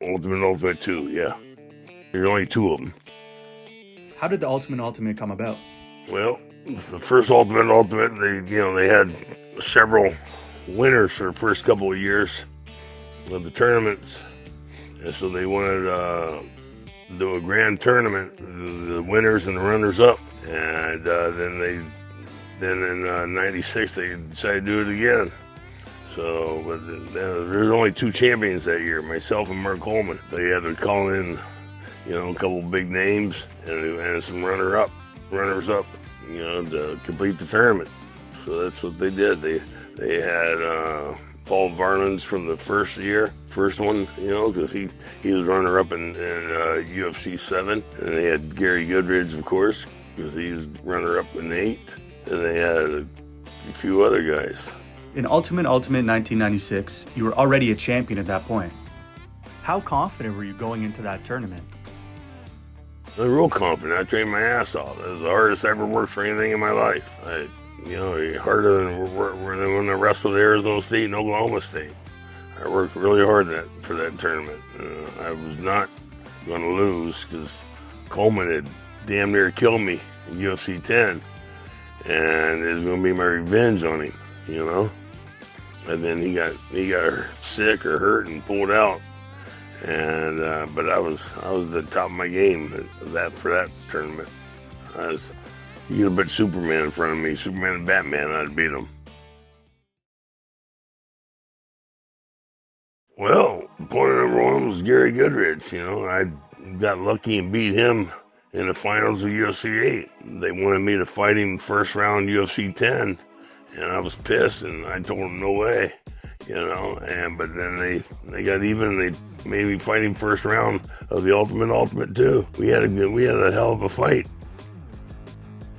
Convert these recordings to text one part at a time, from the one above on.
Ultimate 2, yeah. There's only 2 of them. How did the Ultimate come about? Well, the first Ultimate, they had several winners for the first couple of years of the tournaments, and so they wanted to do a grand tournament, the winners and the runners-up, and then in '96 they decided to do it again. So, but there's only 2 champions that year, myself and Mark Coleman. They had to call in, a couple big names and some runners-up, to complete the tournament. So that's what they did. They had Paul Varlins from the first one, because he was runner-up in UFC 7. And they had Gary Goodridge, of course, because he was runner-up in 8. And they had a few other guys. In Ultimate 1996, you were already a champion at that point. How confident were you going into that tournament? I was real confident. I trained my ass off. It was the hardest I ever worked for anything in my life. Harder than when I wrestled at Arizona State and Oklahoma State. I worked really hard for that tournament. I was not going to lose because Coleman had damn near killed me in UFC 10, and it was going to be my revenge on him, And then he got sick or hurt and pulled out. And but I was at the top of my game for that tournament. You could have put Superman in front of me, Superman and Batman, I'd beat him. Well, opponent number 1 was Gary Goodridge. I got lucky and beat him in the finals of UFC 8. They wanted me to fight him first round UFC 10, and I was pissed, and I told them no way. But then they got even. And they made me fight him first round of the Ultimate 2. We had a hell of a fight.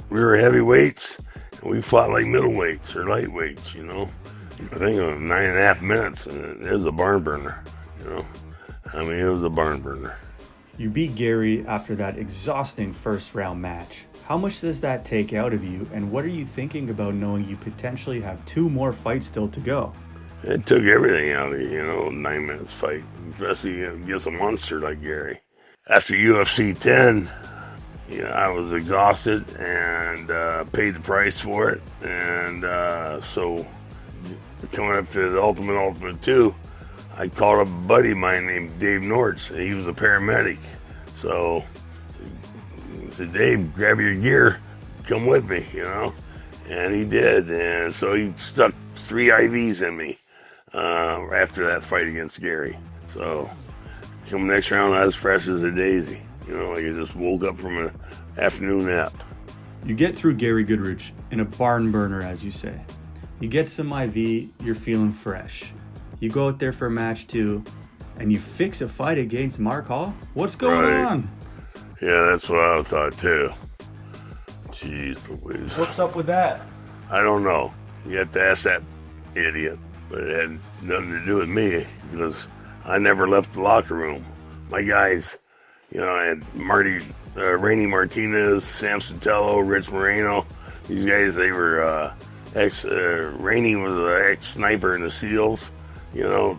We were heavyweights, and we fought like middleweights or lightweights. I think it was 9.5 minutes, and it was a barn burner. It was a barn burner. You beat Gary after that exhausting first round match. How much does that take out of you, and what are you thinking about knowing you potentially have 2 more fights still to go? It took everything out of you, 9 minutes fight, especially against a monster like Gary. After UFC 10, I was exhausted and paid the price for it. And so coming up to the Ultimate 2, I called up a buddy of mine named Dave Nortz. He was a paramedic. So he said, Dave, grab your gear, come with me, And he did. And so he stuck 3 IVs in me after that fight against Gary. So come next round, I was fresh as a daisy. Like I just woke up from an afternoon nap. You get through Gary Goodridge in a barn burner, as you say. You get some IV, you're feeling fresh. You go out there for match 2, and you fix a fight against Mark Hall? What's going on? Yeah, that's what I thought too. Jeez Louise. What's up with that? I don't know. You have to ask that idiot. But it had nothing to do with me because I never left the locker room. My guys, I had Rainey Martinez, Sam Sotelo, Rich Moreno. These guys, they were Rainey was an ex-sniper in the SEALs.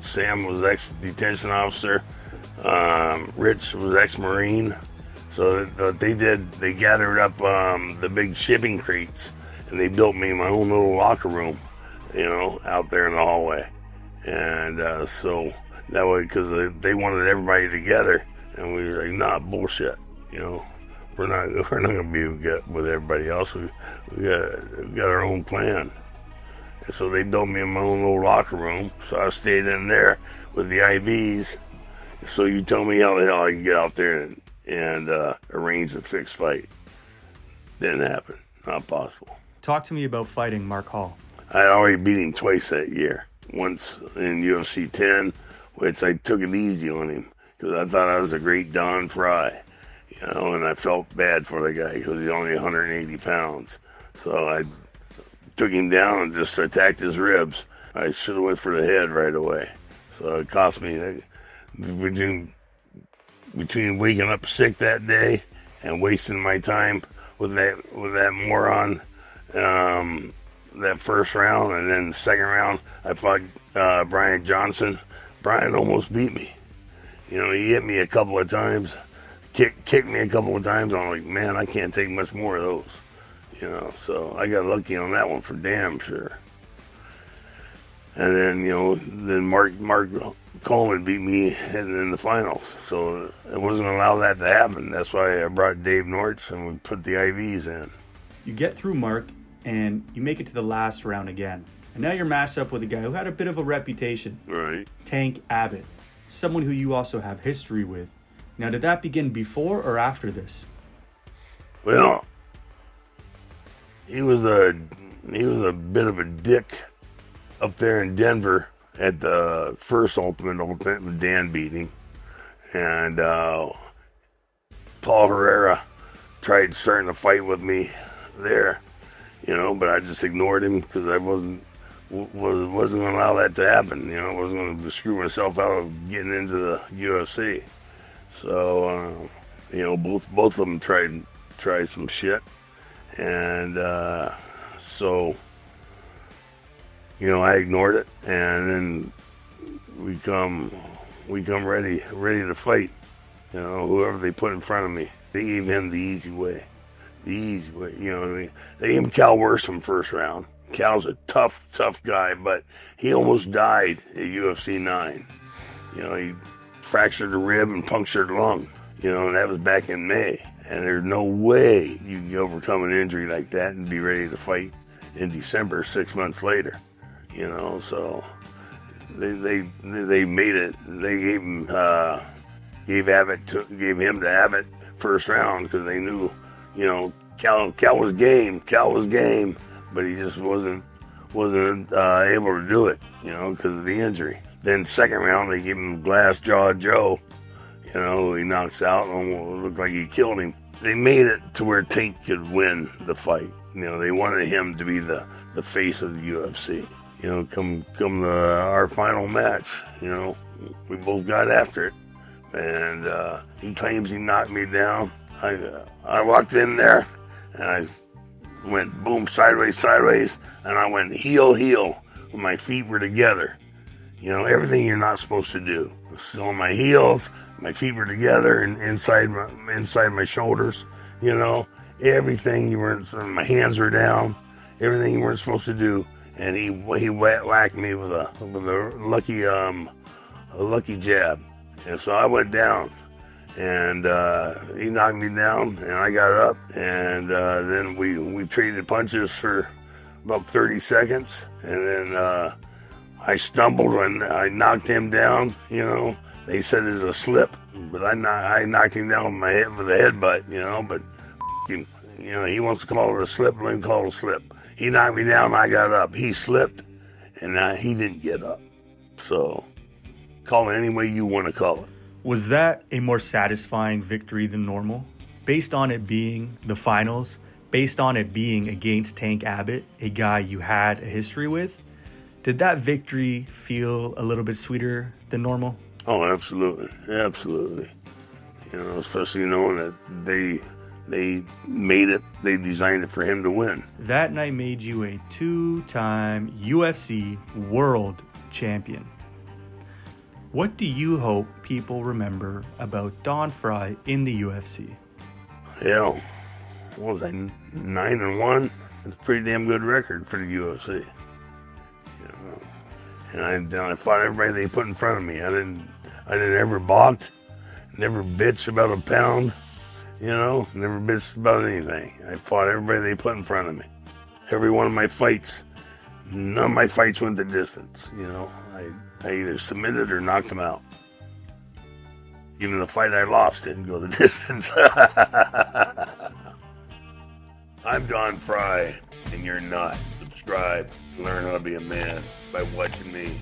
Sam was ex-detention officer. Rich was ex-Marine. So they gathered up the big shipping crates, and they built me my own little locker room, out there in the hallway. And so that way, because they wanted everybody together, and we were like, nah, bullshit. We're not gonna be with everybody else. We got our own plan. And so they built me in my own little locker room. So I stayed in there with the IVs. So you tell me how the hell I can get out there and arrange a fixed fight. Didn't happen. Not possible. Talk to me about fighting Mark Hall. I already beat him twice that year. Once in UFC 10, which I took it easy on him because I thought I was a great Don Frye, and I felt bad for the guy because he's only 180 pounds. So I took him down and just attacked his ribs. I should have went for the head right away. So it cost me between waking up sick that day and wasting my time with that moron. That first round, and then the second round I fought Brian Johnson. Brian almost beat me, You know, he hit me a couple of times, kicked me a couple of times. I'm like, man, I can't take much more of those. You know, so I got lucky on that one for damn sure. And then, you know, then Mark Coleman beat me in the finals. So I wasn't going to allow that to happen. That's why I brought Dave Nortz and we put the IVs in. You get through Mark and you make it to the last round again. And now you're matched up with a guy who had a bit of a reputation. Right. Tank Abbott, someone who you also have history with. Now, did that begin before or after this? Well, he was a bit of a dick up there in Denver at the first Ultimate when Dan beat him. And Paul Herrera tried starting to fight with me there, you know, but I just ignored him because I wasn't going to allow that to happen. You know, I wasn't going to screw myself out of getting into the UFC. So, you know, both of them tried some shit. And so, you know, I ignored it, and then we come ready to fight. You know, whoever they put in front of me, they gave him the easy way. You know what I mean? They gave him Cal Worsham first round. Cal's a tough guy, but he almost died at UFC 9. You know, he fractured a rib and punctured a lung. You know, and that was back in May. And there's no way you can overcome an injury like that and be ready to fight in December, 6 months later. You know, so they made it. They gave him to Abbott first round because they knew, you know, Cal was game. Cal was game, but he just wasn't able to do it, you know, because of the injury. Then second round they gave him Glass Jaw Joe. You know, he knocks out and almost looked like he killed him. They made it to where Tank could win the fight. You know, they wanted him to be the face of the UFC. You know, come to our final match, you know, we both got after it. And he claims he knocked me down. I walked in there and I went boom, sideways, and I went heel. When my feet were together. You know, everything you're not supposed to do. So on my heels, my feet were together and inside my shoulders, you know, everything my hands were down, everything you weren't supposed to do. And he whacked me with a lucky jab. And so I went down and he knocked me down and I got up and then we traded punches for about 30 seconds. And then I stumbled and I knocked him down, you know. They said it was a slip, but I knocked him down with my head with a headbutt, you know. But you know, he wants to call it a slip. Let him call it a slip. He knocked me down. I got up. He slipped, and he didn't get up. So, call it any way you want to call it. Was that a more satisfying victory than normal, based on it being the finals, based on it being against Tank Abbott, a guy you had a history with? Did that victory feel a little bit sweeter than normal? Oh, absolutely. You know, especially knowing that they made it, they designed it for him to win. That night made you a 2-time UFC World Champion. What do you hope people remember about Don Frye in the UFC? Hell, what was I, 9-1? It's a pretty damn good record for the UFC. You know, and I fought everybody they put in front of me. I didn't ever balked, never bitched about a pound, you know, never bitched about anything. I fought everybody they put in front of me. Every one of my fights, none of my fights went the distance, you know. I either submitted or knocked them out. Even the fight I lost didn't go the distance. I'm Don Frye, and you're not. Subscribe. Learn how to be a man by watching me.